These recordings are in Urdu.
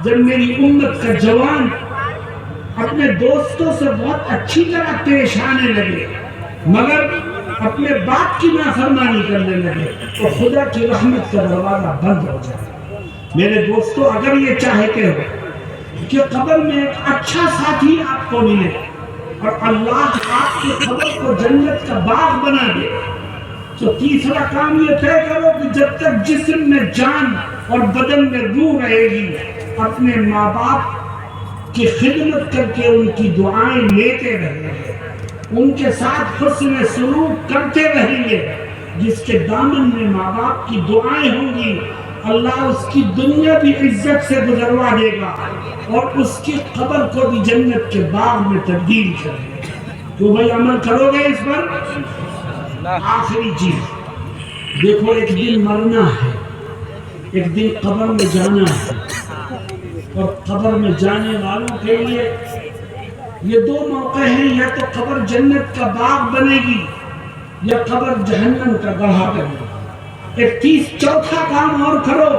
جب میری امت کا جوان اپنے دوستوں سے بہت اچھی طرح پیش آنے لگے مگر اپنے باپ کی نافرمانی کرنے لگے تو خدا کی رحمت کا دروازہ بند ہو جائے۔ میرے دوستو، اگر یہ چاہتے ہو کہ قبر میں ایک اچھا ساتھی آپ کو ملے اور اللہ آپ کی قبر کو جنت کا باغ بنا دے تو تیسرا کام یہ طے کرو کہ جب تک جسم میں جان اور بدن میں روح رہے گی اپنے ماں باپ کی خدمت کر کے ان کی دعائیں لیتے رہیں گے، ان کے ساتھ حسن سلوک کرتے رہیں گے۔ جس کے دامن میں ماں باپ کی دعائیں ہوں گی اللہ اس کی دنیا بھی عزت سے گزروا دے گا اور اس کی قبر کو بھی جنت کے باغ میں تبدیل کرے گا۔ تو بھائی عمل کرو گے اس پر؟ آخری چیز دیکھو، ایک دن مرنا ہے، ایک دن قبر میں جانا ہے، اور قبر میں جانے والوں کے لیے یہ دو موقع ہیں، یا تو قبر جنت کا باغ بنے گی یا قبر جہنم کا گڑھا بنے گی۔ ایک چوتھا کام اور کرو،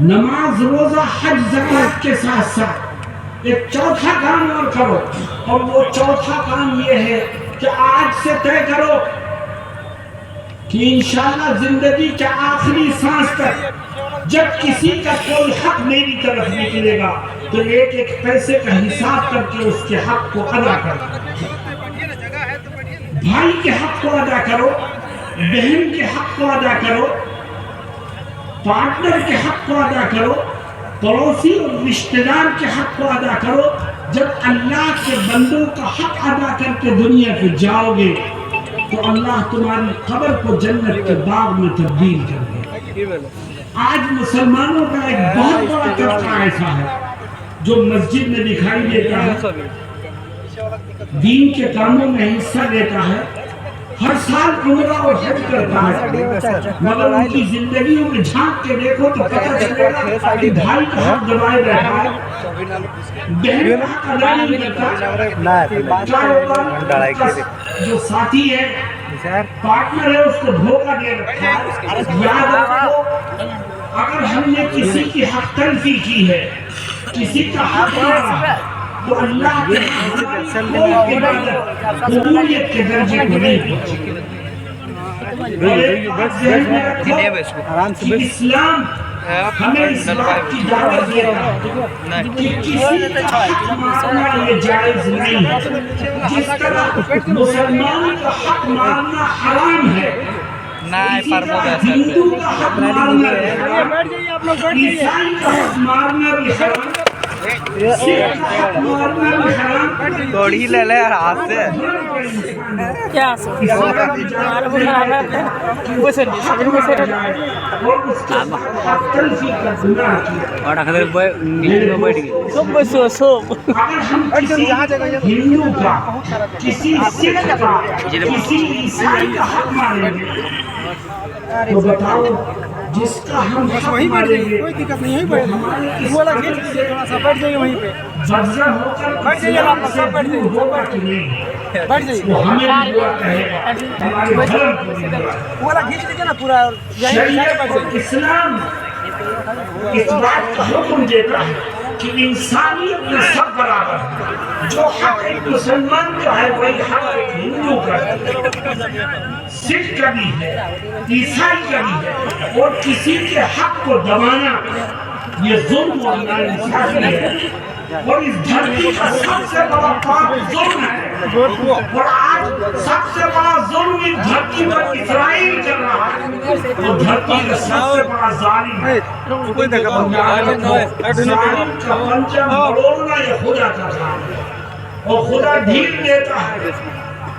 نماز روزہ حج زکوٰۃ کے ساتھ ساتھ ایک چوتھا کام اور کرو، اور وہ چوتھا کام یہ ہے کہ آج سے طے کرو کہ انشاءاللہ زندگی کے آخری سانس تک جب کسی کا کوئی حق میری طرف نکلے گا تو ایک ایک پیسے کا حساب کر کے اس کے حق کو ادا کرو۔ بھائی کے حق کو ادا کرو، بہن کے حق کو ادا کرو، پارٹنر کے حق کو ادا کرو، پڑوسی اور رشتہ دار کے حق کو ادا کرو۔ جب اللہ کے بندوں کا حق ادا کر کے دنیا سے جاؤ گے تو اللہ تمہاری قبر کو جنت کے باغ میں تبدیل کر دے گا۔ آج مسلمانوں کا ایک بہت بڑا طبقہ ایسا ہے جو مسجد میں دکھائی دیتا ہے، دین کے کاموں میں حصہ لیتا ہے، ہر سال عمرہ اور حج کرتا ہے، مگر ان کی زندگیوں میں جھانک کے دیکھو تو پتہ چلے گا کہ بھائی کا حق دبائے رہتا ہے، بہن کا حق ادا نہیں کرتا، کاروبار جو ساتھی ہے، پارٹنر ہے، اس کو دھوکہ دے رکھا ہے۔ یاد رکھو، اگر ہم نے کسی کی حق تلفی کی ہے، کسی کا حق مارا ہے تو اللہ کے کوئی عبادت قبولیت کے درجے کو نہیں پہنچے۔ اور ایک بات ذہن میں رکھو کہ اسلام ہمیں اس بات کی دعوت دیتا ہے کہ کسی کا حق مارنا یہ جائز نہیں ہے۔ جس طرح مسلمان کا حق مارنا حرام ہے، اسی طرح ہندو کا حق مارنا بھی حرام، عیسائی کا حق مارنا بھی حرام، توڑی لے لے ہاتھ سے کیا اور اگر نیچے بیٹھ گئے ہندو کا، کسی سکھ کا، کسی عیسائی کا حق ماریں گے تو بتاؤ جس کا ہم حق ماریں گے کوئی دقت نہیں ہے، وہ والا کھیل تھوڑا سا بیٹھ جائیے وہیں پہ، بیٹھ جائیے آپ سب بیٹھ جائیے، بیٹھ جائیے، وہ ہمیں بھی دعا کہے گا، ہمارے دھرم کو بھی دعا، وہ والا کھینچ لیجیے نا پورا، شریعت اور اسلام اس بات کا حکم دیتا ہے کہ انسانیت میں سب برابر ہے۔ جو حق ایک مسلمان کا ہے وہی حق ایک ہندو کا ہے، سکھ کا بھی ہے، عیسائی کا بھی ہے، اور کسی کے حق کو دبانا یہ ظلم اور ناانصافی ہے، اور اس دھرتی کا سب سے بڑا پاپ ظلم ہے، اور آج سب سے بڑا ظلم اس دھرتی پر اسرائیل کر رہا ہے، اور دھرتی کا سب سے بڑا ظالم ہے۔ ظالم کا پنجہ مڑوڑنا یہ خدا کا کام ہے، اور خدا ڈھیل دیتا ہے،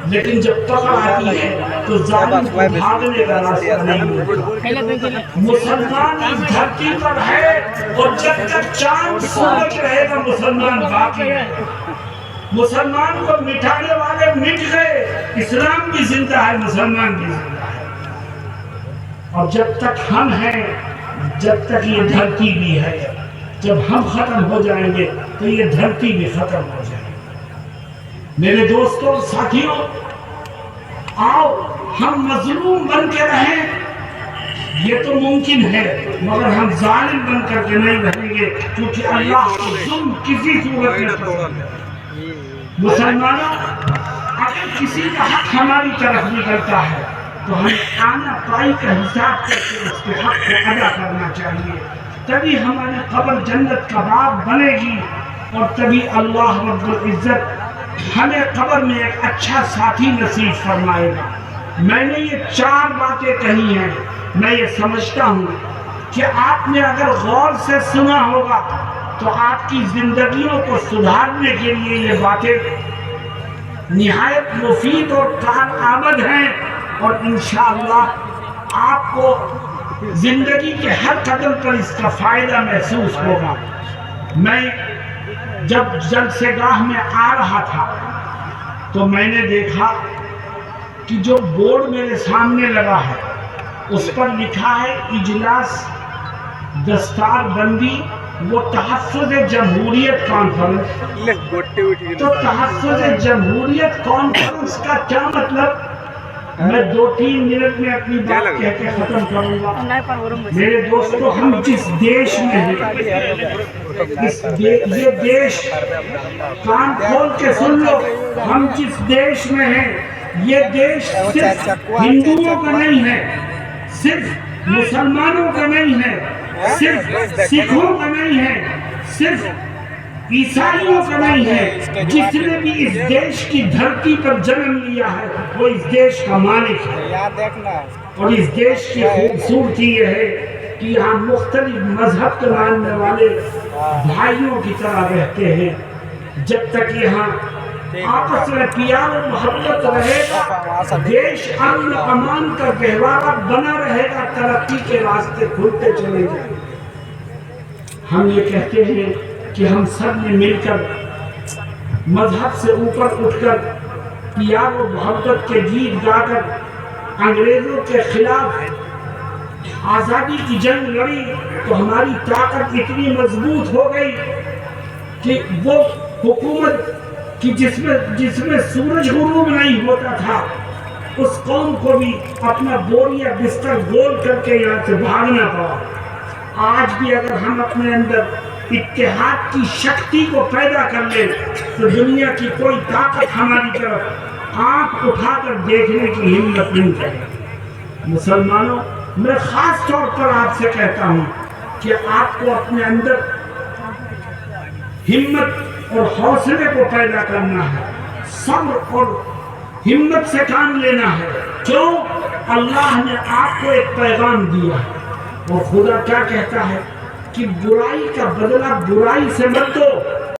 لیکن جب پکڑ آتی ہے تو ظالم کو بھاگنے کا راستہ نہیں ملتا۔ مسلمان اس دھرتی پر ہے اور جب تک چاند سورج رہے گا مسلمان باقی ہے۔ مسلمان کو مٹانے والے مٹ گئے، اسلام بھی زندہ ہے، مسلمان بھی زندہ ہے، اور جب تک ہم ہیں، جب تک یہ دھرتی بھی ہے، جب ہم ختم ہو جائیں گے تو یہ دھرتی بھی ختم ہو جائے گی۔ میرے دوستوں اور ساتھیوں، آؤ ہم مظلوم بن کے رہیں، یہ تو ممکن ہے، مگر ہم ظالم بن کر کے نہیں رہیں گے۔ گے، کیونکہ اللہ کو ظلم کسی صورت میں پسند ہے۔ مسلمانوں، اگر کسی کا حق ہماری طرف نکلتا ہے تو ہمیں آنا پائی کا حساب کر کے اس کے حق کو ادا کرنا چاہیے، تبھی ہماری قبر جنت کا باب بنے گی، اور تبھی اللہ رب العزت ہمیں قبر میں ایک اچھا ساتھی نصیب فرمائے گا۔ میں نے یہ 4 باتیں کہی ہیں، میں یہ سمجھتا ہوں کہ آپ نے اگر غور سے سنا ہوگا تو آپ کی زندگیوں کو سدھارنے کے لیے یہ باتیں نہایت مفید اور کارآمد ہیں، اور انشاءاللہ آپ کو زندگی کے ہر قدم پر اس کا فائدہ محسوس ہوگا۔ میں جب جلسہ گاہ میں آ رہا تھا تو میں نے دیکھا کہ جو بورڈ میرے سامنے لگا ہے اس پر لکھا ہے اجلاس دستار بندی وہ تحفظ جمہوریت کانفرنس۔ تو تحفظ جمہوریت کانفرنس کا کیا مطلب؟ میں 2-3 منٹ میں اپنی بات کہہ کے ختم کروں گا۔ میرے دوستو، ہم جس دیش میں ہیں، یہ دیش، کان کھول کے سن لو، ہم جس دیش میں ہیں یہ دیش صرف ہندوؤں کا نہیں ہے، صرف مسلمانوں کا نہیں ہے، صرف سکھوں کا نہیں ہے، صرف عیسائیوں کا نہیں ہے۔ جس نے بھی اس دیش کی دھرتی پر جنم لیا ہے وہ اس دیش کا مالک ہے، اور اس دیش کی خوبصورتی یہ ہے کہ یہاں مختلف مذہب کے ماننے والے بھائیوں کی طرح رہتے ہیں۔ جب تک یہاں آپس میں پیار و محبت رہے گا، دیش امن و امان کا گہوارہ بنا رہے گا، ترقی کے راستے کھلتے چلے جائیں گے۔ ہم یہ کہتے ہیں کہ ہم سب نے مل کر مذہب سے اوپر اٹھ کر پیار و محبت کے گیت گا کر انگریزوں کے خلاف آزادی کی جنگ لڑی، تو ہماری طاقت اتنی مضبوط ہو گئی کہ وہ حکومت کہ جس میں سورج غروب نہیں ہوتا تھا، اس قوم کو بھی اپنا بوریا بستر گول کر کے یہاں سے بھاگنا پڑا۔ آج بھی اگر ہم اپنے اندر اتحاد کی شکتی کو پیدا کر لیں تو دنیا کی کوئی طاقت ہماری طرف آنکھ اٹھا کر دیکھنے کی ہمت نہیں کرے۔ مسلمانوں، میں خاص طور پر آپ سے کہتا ہوں کہ آپ کو اپنے اندر ہمت اور حوصلے کو پیدا کرنا ہے، صبر اور ہمت سے کام لینا ہے۔ کیوں؟ اللہ نے آپ کو ایک پیغام دیا ہے، اور خدا کیا کہتا ہے کہ برائی کا بدلہ برائی سے مت دو،